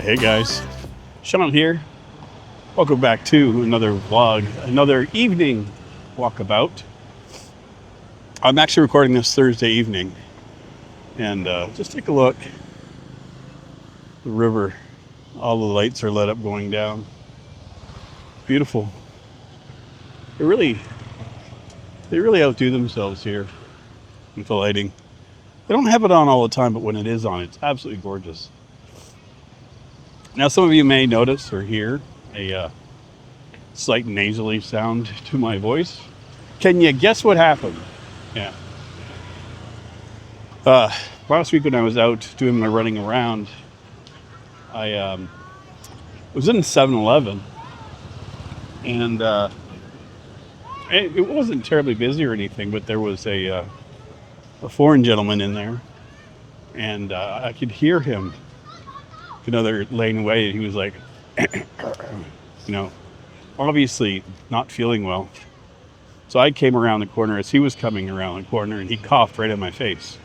Hey guys, Sean here. Welcome back to another vlog, another evening walkabout. I'm actually recording this Thursday evening, and just take a look. The river, all the lights are lit up going down. Beautiful. They really outdo themselves here with the lighting. They don't have it on all the time, but when it is on, it's absolutely gorgeous. Now, some of you may notice or hear a slight nasally sound to my voice. Can you guess what happened? Yeah. Last week when I was out doing my running around, I was in 7-Eleven, and it wasn't terribly busy or anything, but there was a foreign gentleman in there, and I could hear him another lane away. He was like, obviously not feeling well. So I came around the corner as he was coming around the corner, and he coughed right in my face.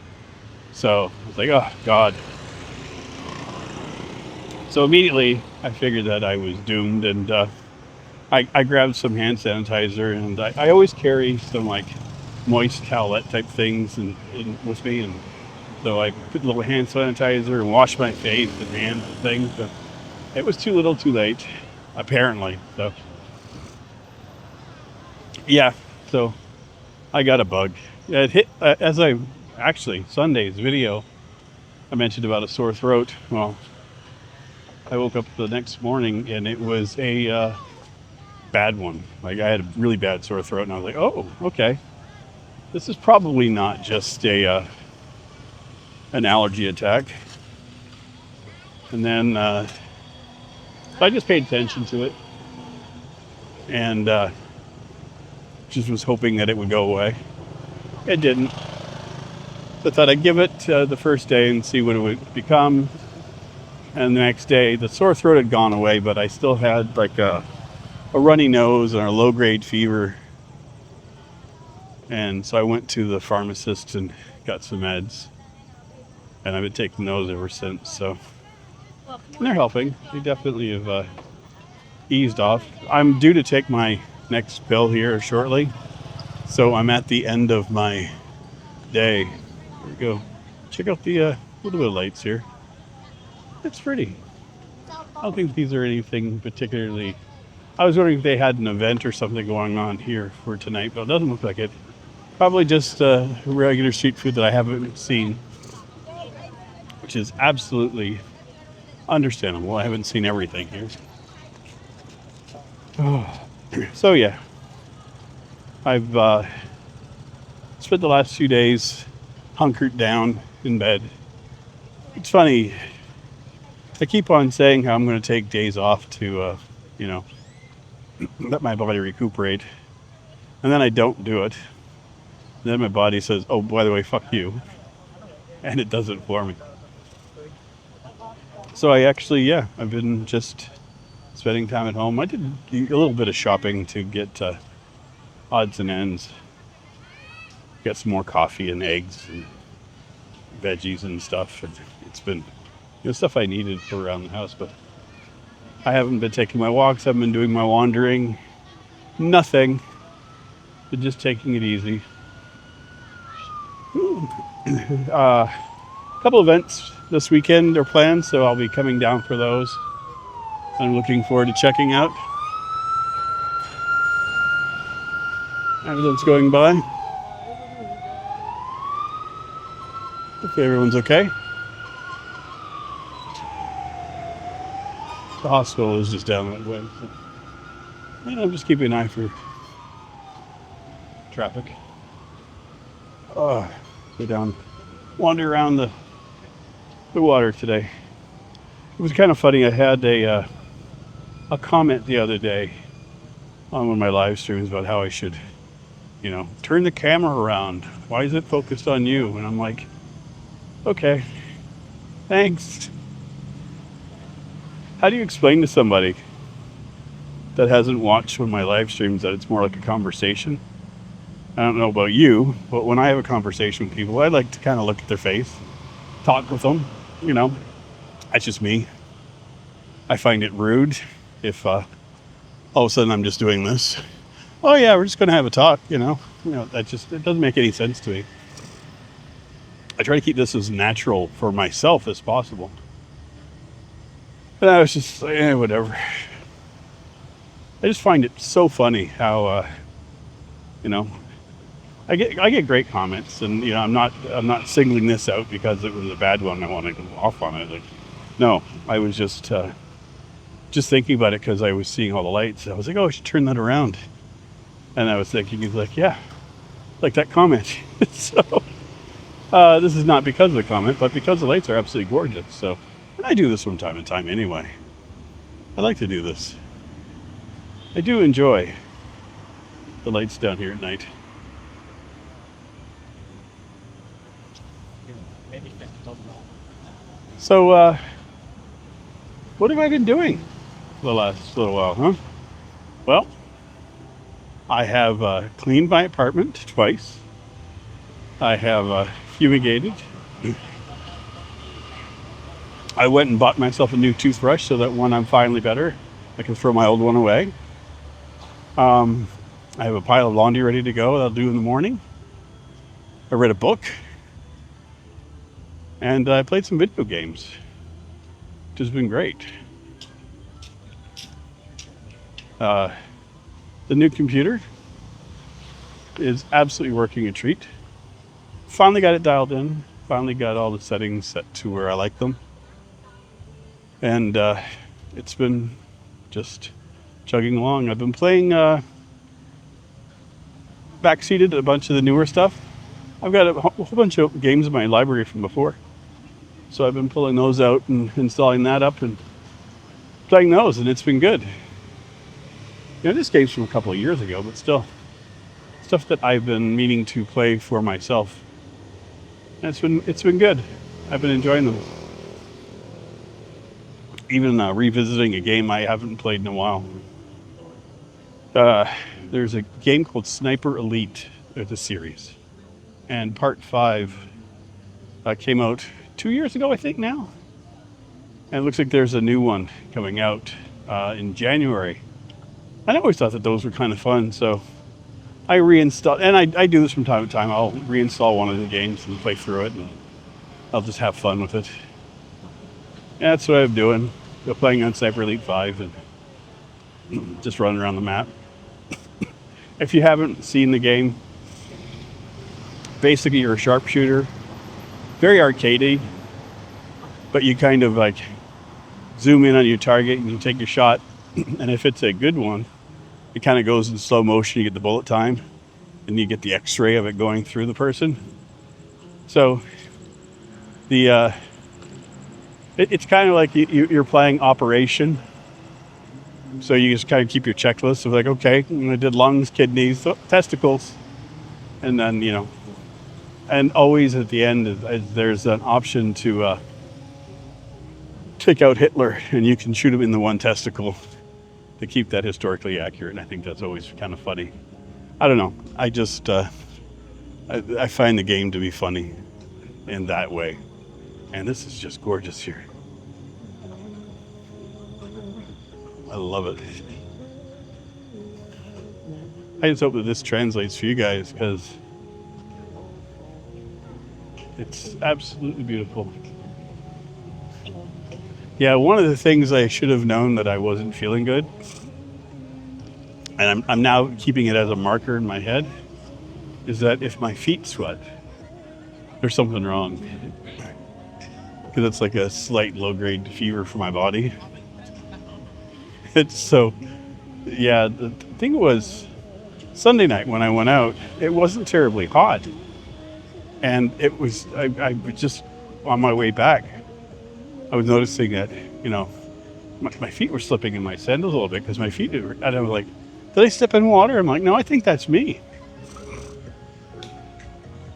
So I was like, oh, God. So immediately I figured that I was doomed, and I grabbed some hand sanitizer, and I always carry some like moist towelette type things with me. And so I put a little hand sanitizer and washed my face and hands and things. But it was too little too late, apparently. So, yeah. So I got a bug. It hit, Sunday's video, I mentioned about a sore throat. Well, I woke up the next morning and it was a bad one. Like, I had a really bad sore throat, and I was like, oh, okay. This is probably not just an allergy attack. And then so I just paid attention to it, and just was hoping that it would go away. It didn't. So I thought I'd give it the first day and see what it would become. And the next day, the sore throat had gone away, but I still had like a runny nose and a low-grade fever. And so I went to the pharmacist and got some meds. And I've been taking those ever since. So, and they're helping. They definitely have eased off. I'm due to take my next pill here shortly. So I'm at the end of my day. Here we go. Check out the little bit of lights here. It's pretty. I don't think these are anything particularly. I was wondering if they had an event or something going on here for tonight, but it doesn't look like it. Probably just regular street food that I haven't seen, which is absolutely understandable. I haven't seen everything here. So yeah, I've spent the last few days hunkered down in bed. It's funny. I keep on saying how I'm going to take days off to, let my body recuperate. And then I don't do it. And then my body says, oh, by the way, fuck you. And it does it for me. So I've been just spending time at home. I did a little bit of shopping to get odds and ends. Get some more coffee and eggs and veggies and stuff. And it's been stuff I needed for around the house, but I haven't been taking my walks, haven't been doing my wandering, nothing, but just taking it easy. A couple events this weekend are planned, so I'll be coming down for those. I'm looking forward to checking out. Everyone's going by. Hopefully everyone's okay. The hospital is just down that way. So. And I'm just keeping an eye for traffic. Go down, wander around the water today. It was kind of funny. I had a comment the other day on one of my live streams about how I should, turn the camera around. Why is it focused on you? And I'm like, okay, thanks. How do you explain to somebody that hasn't watched one of my live streams that it's more like a conversation? I don't know about you, but when I have a conversation with people, I like to kind of look at their face, talk with them, That's just me. I find it rude if all of a sudden I'm just doing this. Oh yeah, we're just going to have a talk, that just, it doesn't make any sense to me. I try to keep this as natural for myself as possible. But I was just, whatever. I just find it so funny how, you know, I get great comments, and I'm not singling this out because it was a bad one. I want to go off on it. Like, no, I was just thinking about it because I was seeing all the lights. I was like, oh, I should turn that around. And I was thinking, he's like, yeah, like that comment. So this is not because of the comment, but because the lights are absolutely gorgeous. So, and I do this from time to time anyway. I like to do this. I do enjoy the lights down here at night. So, what have I been doing the last little while, huh? Well, I have cleaned my apartment twice. I have fumigated. I went and bought myself a new toothbrush so that when I'm finally better, I can throw my old one away. I have a pile of laundry ready to go that I'll do in the morning. I read a book. And I played some video games, which has been great. The new computer is absolutely working a treat. Finally got it dialed in. Finally got all the settings set to where I like them. And it's been just chugging along. I've been playing backseated a bunch of the newer stuff. I've got a whole bunch of games in my library from before. So I've been pulling those out and installing that up and playing those, and it's been good. This game's from a couple of years ago, but still, stuff that I've been meaning to play for myself. And it's been good. I've been enjoying them. Even revisiting a game I haven't played in a while. There's a game called Sniper Elite. There's a series, and part 5 came out 2 years ago, I think now. And it looks like there's a new one coming out in January. I always thought that those were kind of fun, so I reinstalled, and I do this from time to time. I'll reinstall one of the games and play through it, and I'll just have fun with it. And that's what I'm doing. Still playing on Sniper Elite 5 and just running around the map. If you haven't seen the game, basically you're a sharpshooter. Very arcadey, but you kind of like zoom in on your target and you take your shot, and if it's a good one, it kind of goes in slow motion. You get the bullet time, and you get the X-ray of it going through the person. So it's kind of like you're playing Operation. So you just kind of keep your checklist of like, okay, I did lungs, kidneys, testicles, and then and always at the end, there's an option to take out Hitler, and you can shoot him in the one testicle to keep that historically accurate. And I think that's always kind of funny. I don't know. I just I find the game to be funny in that way. And this is just gorgeous here. I love it. I just hope that this translates for you guys, because it's absolutely beautiful. Yeah, one of the things I should have known that I wasn't feeling good, and I'm now keeping it as a marker in my head, is that if my feet sweat, there's something wrong. Because it's like a slight low-grade fever for my body. It's so, yeah, the thing was, Sunday night when I went out, it wasn't terribly hot. And it was, I was just on my way back, I was noticing that, my feet were slipping in my sandals a little bit because my feet were, and I was like, did I step in water? I'm like, no, I think that's me.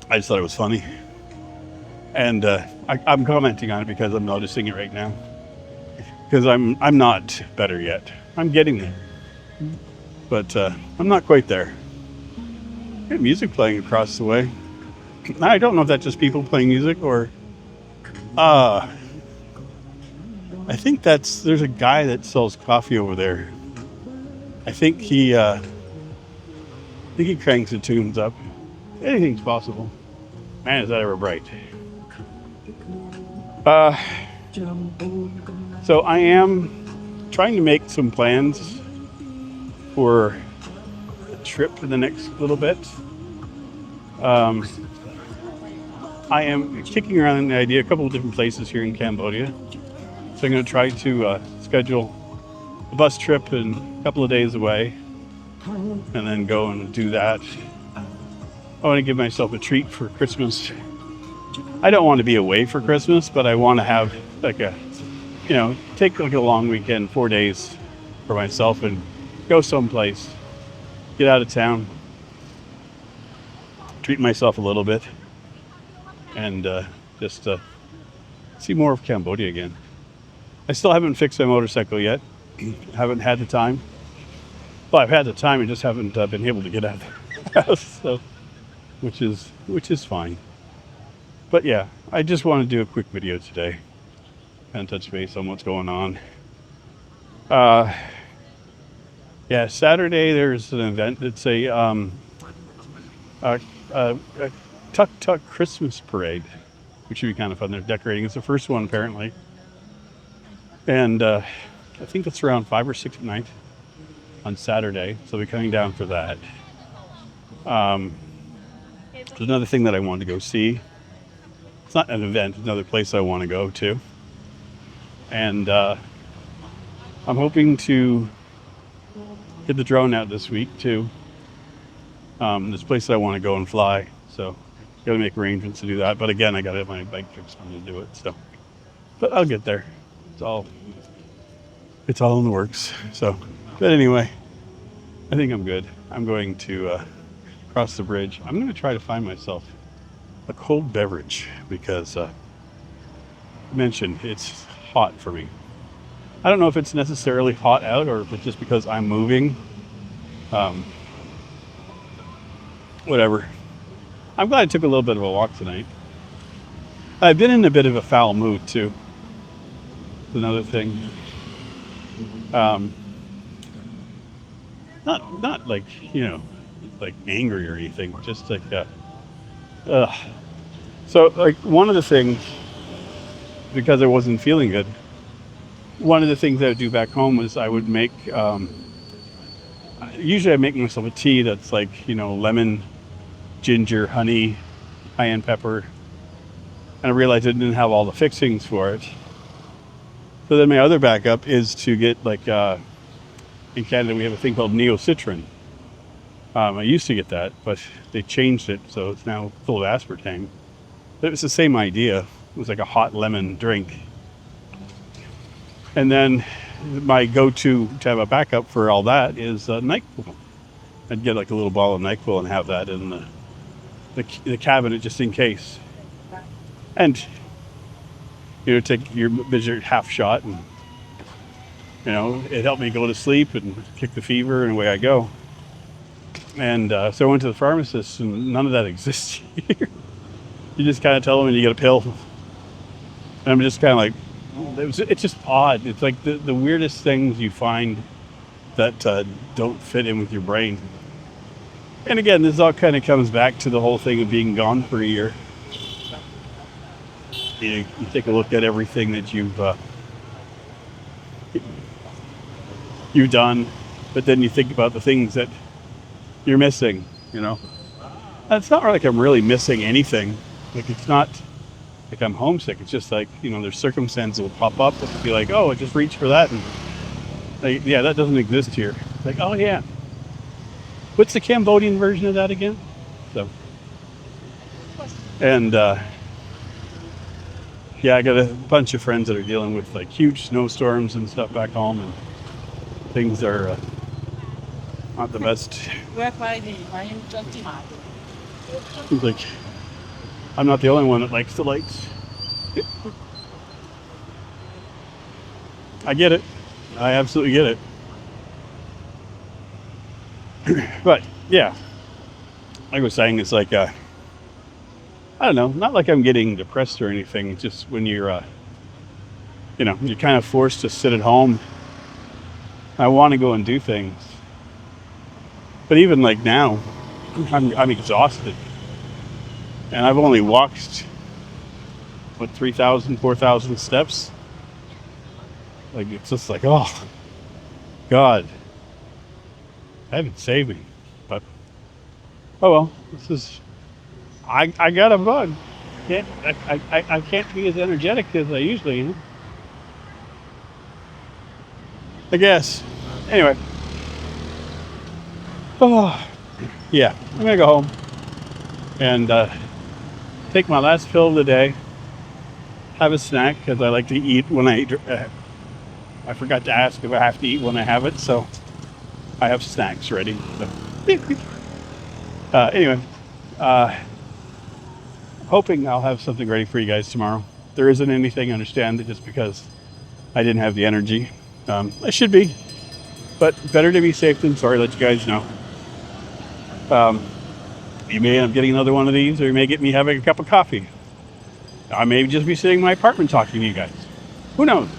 I just thought it was funny. And I'm commenting on it because I'm noticing it right now. Because I'm not better yet. I'm getting there. But I'm not quite there. I have music playing across the way. I don't know if that's just people playing music or I think there's a guy that sells coffee over there. I think he cranks the tunes up. Anything's possible. Man, is that ever bright. Uh, so I am trying to make some plans for a trip in the next little bit. I am kicking around the idea a couple of different places here in Cambodia. So I'm going to try to schedule a bus trip in a couple of days away and then go and do that. I want to give myself a treat for Christmas. I don't want to be away for Christmas, but I want to have like take like a long weekend, 4 days for myself and go someplace, get out of town, treat myself a little bit, and just see more of Cambodia again. I still haven't fixed my motorcycle yet. Haven't had the time. Well, I've had the time, I just haven't been able to get out of the house, so which is fine. But yeah, I just want to do a quick video today and touch base on what's going on. Yeah, Saturday there's an event. It's a Tuk Tuk Christmas Parade, which should be kind of fun. They're decorating. It's the first one apparently, and I think it's around 5 or 6 at night on Saturday. So we're coming down for that. There's another thing that I wanted to go see. It's not an event, it's another place I want to go to. And I'm hoping to get the drone out this week too. This place that I want to go and fly. So gotta make arrangements to do that. But again, I gotta have my bike fixed to do it. So, but I'll get there. It's all in the works. So, but anyway, I think I'm good. I'm going to cross the bridge. I'm going to try to find myself a cold beverage because I mentioned it's hot for me. I don't know if it's necessarily hot out or if it's just because I'm moving. Whatever. I'm glad I took a little bit of a walk tonight. I've been in a bit of a foul mood too. Another thing. Not like, like angry or anything, just like so like one of the things, because I wasn't feeling good, one of the things I would do back home was I would make usually I make myself a tea that's like lemon, ginger, honey, cayenne pepper, and I realized I didn't have all the fixings for it. So then my other backup is to get like in Canada we have a thing called neocitrin. I used to get that, but they changed it, so it's now full of aspartame. But it was the same idea. It was like a hot lemon drink. And then my go-to to have a backup for all that is NyQuil. I'd get like a little bottle of NyQuil and have that in the cabinet just in case. And take your visit half shot, and it helped me go to sleep and kick the fever, and away I go. And so I went to the pharmacist, and none of that exists here. You just kind of tell them, and you get a pill. And I'm just kind of like, it's just odd. It's like the weirdest things you find that don't fit in with your brain. And again, this all kind of comes back to the whole thing of being gone for a year. You take a look at everything that you've done, but then you think about the things that you're missing. And it's not like I'm really missing anything. Like it's not like I'm homesick. It's just like there's circumstances will pop up that be like, oh, I just reached for that, and like, yeah, that doesn't exist here. It's like, oh yeah, what's the Cambodian version of that again? So, and yeah, I got a bunch of friends that are dealing with like huge snowstorms and stuff back home, and things are not the best. Seems like I'm not the only one that likes the lights. I get it. I absolutely get it. But yeah, like I was saying, it's like I don't know, not like I'm getting depressed or anything. It's just when you're you know, you're kind of forced to sit at home. I want to go and do things, but even like now, I'm exhausted, and I've only walked what 3,000, 4,000 steps. Like it's just like, oh God, heaven save me. But oh well, this is I got a bug. I can't be as energetic as I usually am. I guess. Anyway. Oh yeah, I'm gonna go home and take my last pill of the day. Have a snack because I like to eat when I forgot to ask if I have to eat when I have it, so I have snacks ready. So. Anyway, hoping I'll have something ready for you guys tomorrow. There isn't anything, I understand, just because I didn't have the energy. I should be, but better to be safe than sorry. Let you guys know. You may end up getting another one of these, or you may get me having a cup of coffee. I may just be sitting in my apartment talking to you guys. Who knows?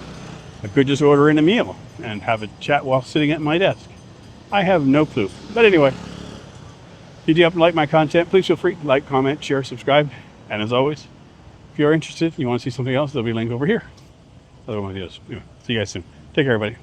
I could just order in a meal and have a chat while sitting at my desk. I have no clue. But anyway, if you do happen to like my content, please feel free to like, comment, share, subscribe. And as always, if you're interested, you want to see something else, there'll be a link over here. Other one of those. Anyway, see you guys soon. Take care, everybody.